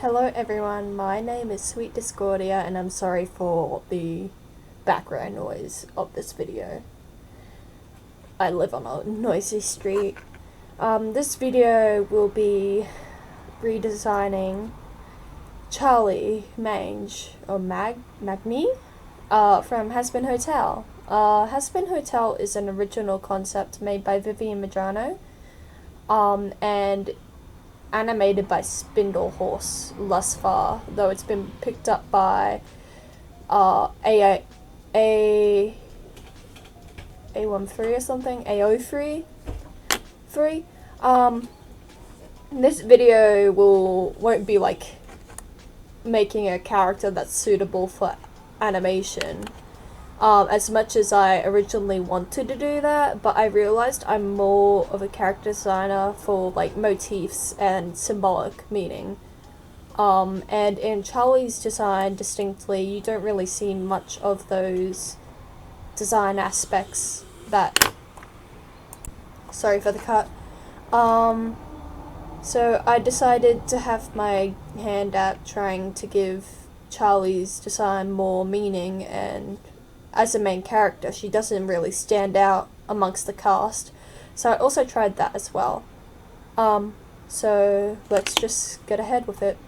Hello everyone, my name is Sweet Discordia and I'm sorry for the background noise of this video. I live on a noisy street. This video will be redesigning Charlie Mange, or Magni, from HAZBIN Hotel. HAZBIN Hotel is an original concept made by Vivian Medrano, and animated by Spindle Horse thus far, though it's been picked up by A13 or something, A03. This video won't be like making a character that's suitable for animation. As much as I originally wanted to do that, but I realized I'm more of a character designer for like motifs and symbolic meaning. And in Charlie's design, distinctly, you don't really see much of those design aspects that... Sorry for the cut. So I decided to have my hand out trying to give Charlie's design more meaning, and as a main character, she doesn't really stand out amongst the cast. So I also tried that as well. So let's just get ahead with it.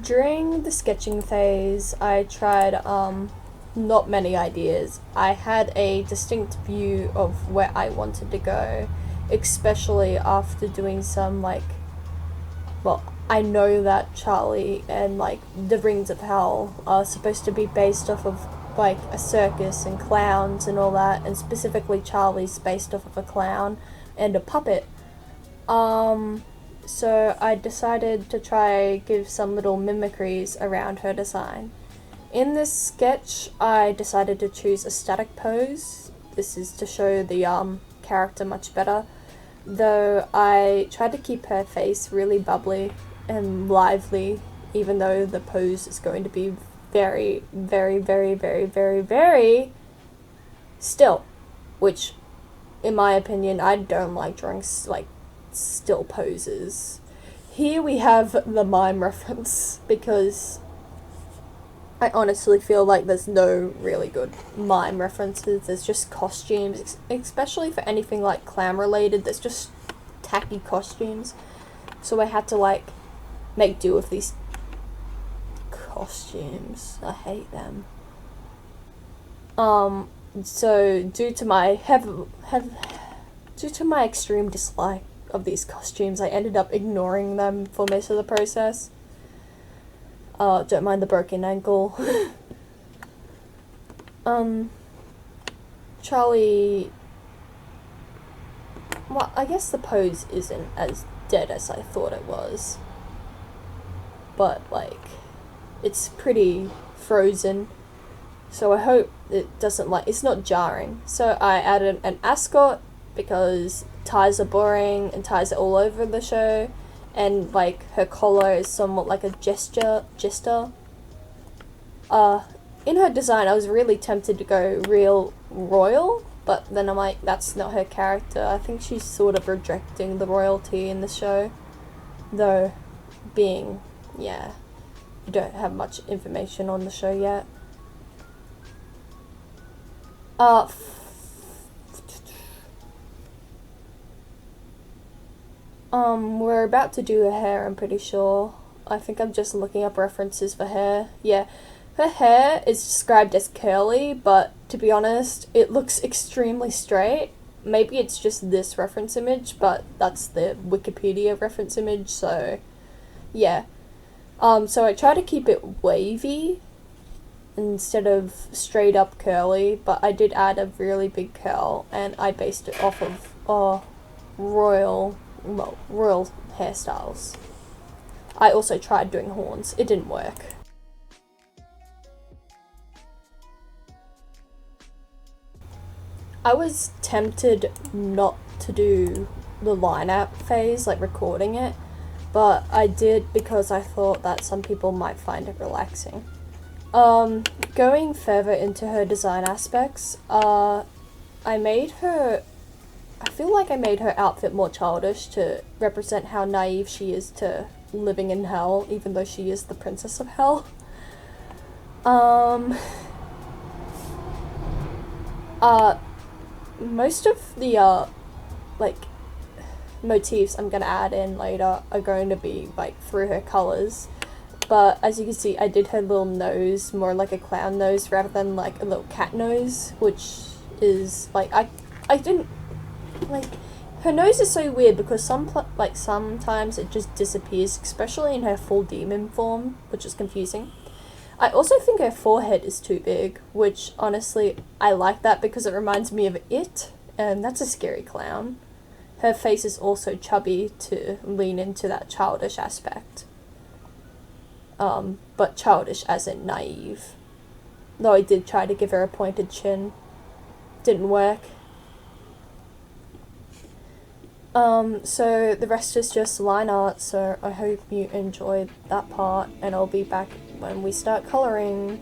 During the sketching phase, I tried not many ideas. I had a distinct view of where I wanted to go, especially after doing some I know that Charlie and the Rings of Hell are supposed to be based off of a circus and clowns and all that, and specifically Charlie's based off of a clown and a puppet. So I decided to try give some little mimicries around her design. In this sketch, I decided to choose a static pose. This is to show the character much better, though I tried to keep her face really bubbly and lively, even though the pose is going to be very, very, very, very, very, very still, which, in my opinion, I don't like drawing still poses. Here we have the mime reference, because I honestly feel like there's no really good mime references. There's just costumes, especially for anything like clown related. There's just tacky costumes. So I had to make do with these costumes. I hate them. So due to my extreme dislike of these costumes, I ended up ignoring them for most of the process. Don't mind the broken ankle. Charlie... Well, I guess the pose isn't as dead as I thought it was. But, it's pretty frozen. So I hope it doesn't, it's not jarring. So I added an ascot, because ties are boring and ties are all over the show. And her collar is somewhat like a jester. In her design, I was really tempted to go real royal, but then I'm like, that's not her character. I think she's sort of rejecting the royalty in the show, though you don't have much information on the show yet. We're about to do her hair, I'm pretty sure. I think I'm just looking up references for hair. Yeah, her hair is described as curly, but to be honest, it looks extremely straight. Maybe it's just this reference image, but that's the Wikipedia reference image, so yeah. So I try to keep it wavy instead of straight up curly, but I did add a really big curl, and I based it off of royal hairstyles. I also tried doing horns. It didn't work. I was tempted not to do the line-out phase, recording it, but I did because I thought that some people might find it relaxing. Going further into her design aspects, I feel like I made her outfit more childish to represent how naive she is to living in hell, even though she is the princess of hell. Most of the, motifs I'm gonna add in later are going to be, through her colors. But as you can see, I did her little nose more like a clown nose rather than, a little cat nose, which is, I didn't, her nose is so weird because sometimes it just disappears, especially in her full demon form, which is confusing. I also think her forehead is too big, which honestly, I like that because it reminds me of It, and that's a scary clown. Her face is also chubby to lean into that childish aspect. But childish as in naive. Though I did try to give her a pointed chin. Didn't work. So the rest is just line art, so I hope you enjoyed that part, and I'll be back when we start coloring.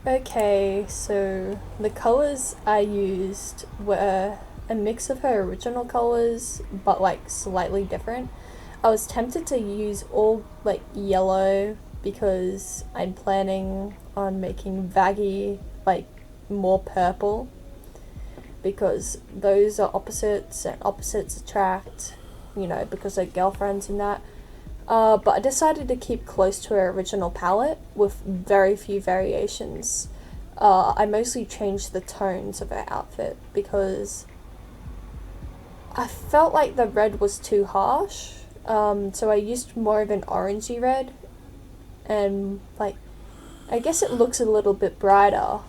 Okay, so the colours I used were a mix of her original colours, but slightly different. I was tempted to use all yellow because I'm planning on making Vaggie more purple, because those are opposites and opposites attract, because they're girlfriends and that. But I decided to keep close to her original palette with very few variations. I mostly changed the tones of her outfit because I felt like the red was too harsh. So I used more of an orangey red, and like, I guess it looks a little bit brighter.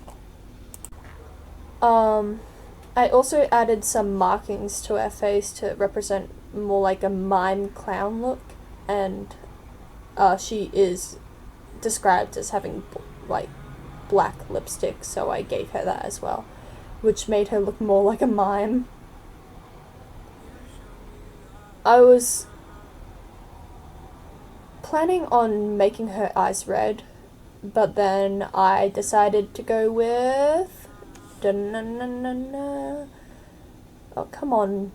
I also added some markings to her face to represent more like a mime clown look, and she is described as having like black lipstick, so I gave her that as well, which made her look more like a mime. I was planning on making her eyes red, but then I decided to go with... Oh, come on,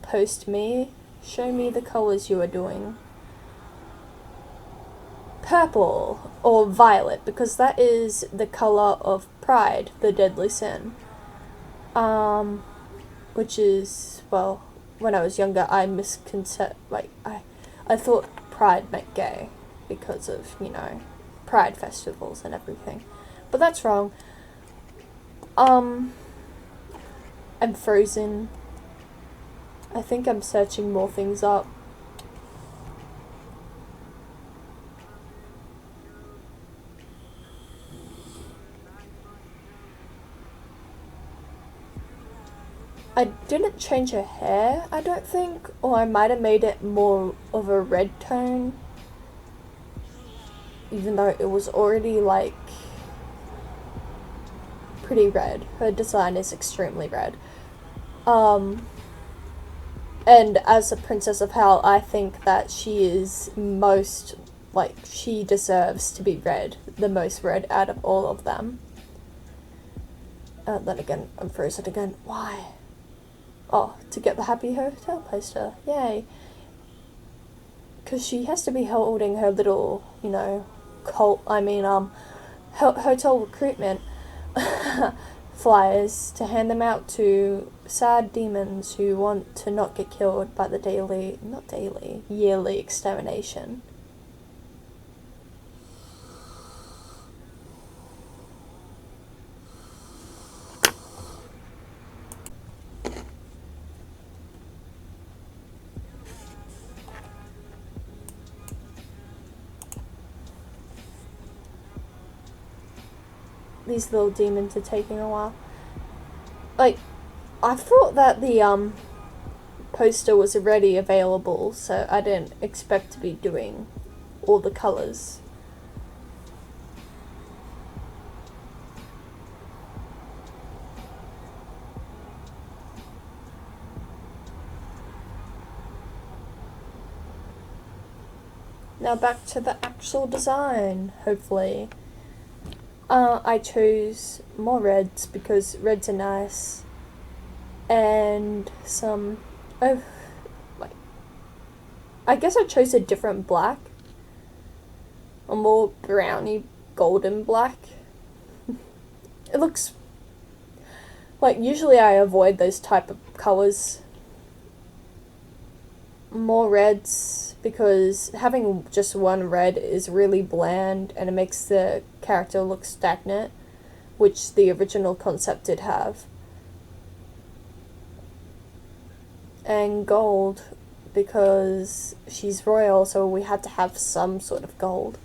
post me. Show me the colours you are doing. Purple, or violet, because that is the colour of pride, the deadly sin. Which is, well, when I was younger, I I thought pride meant gay because of, you know, pride festivals and everything. But that's wrong. I'm frozen. I think I'm searching more things up. I didn't change her hair, I don't think, or I might have made it more of a red tone, even though it was already, like, pretty red. Her design is extremely red. And as a Princess of Hell, I think that she is most, like, she deserves to be red, the most red out of all of them. Then again, I'm frozen again. Why? Oh, to get the Happy Hotel poster. Yay. Because she has to be holding her little, you know, hotel recruitment flyers to hand them out to sad demons who want to not get killed by the yearly extermination. These little demons are taking a while. Like, I thought that the poster was already available, so I didn't expect to be doing all the colours. Now back to the actual design, hopefully. I chose more reds because reds are nice, and some, I guess I chose a different black, a more browny golden black. It looks, like, usually I avoid those type of colours. More reds, because having just one red is really bland and it makes the character look stagnant, which the original concept did have. And gold, because she's royal, so we had to have some sort of gold.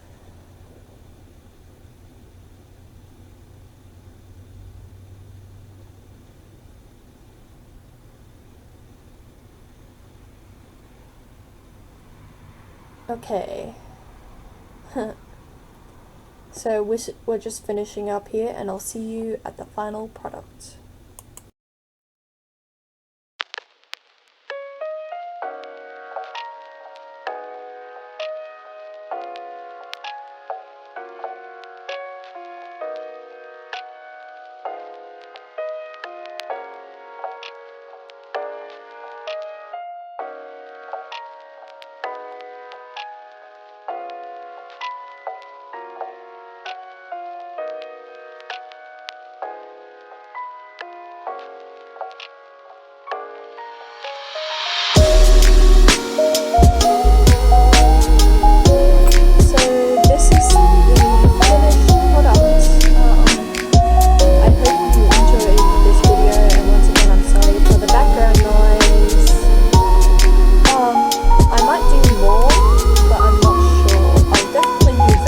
Okay. So we're just finishing up here, and I'll see you at the final product.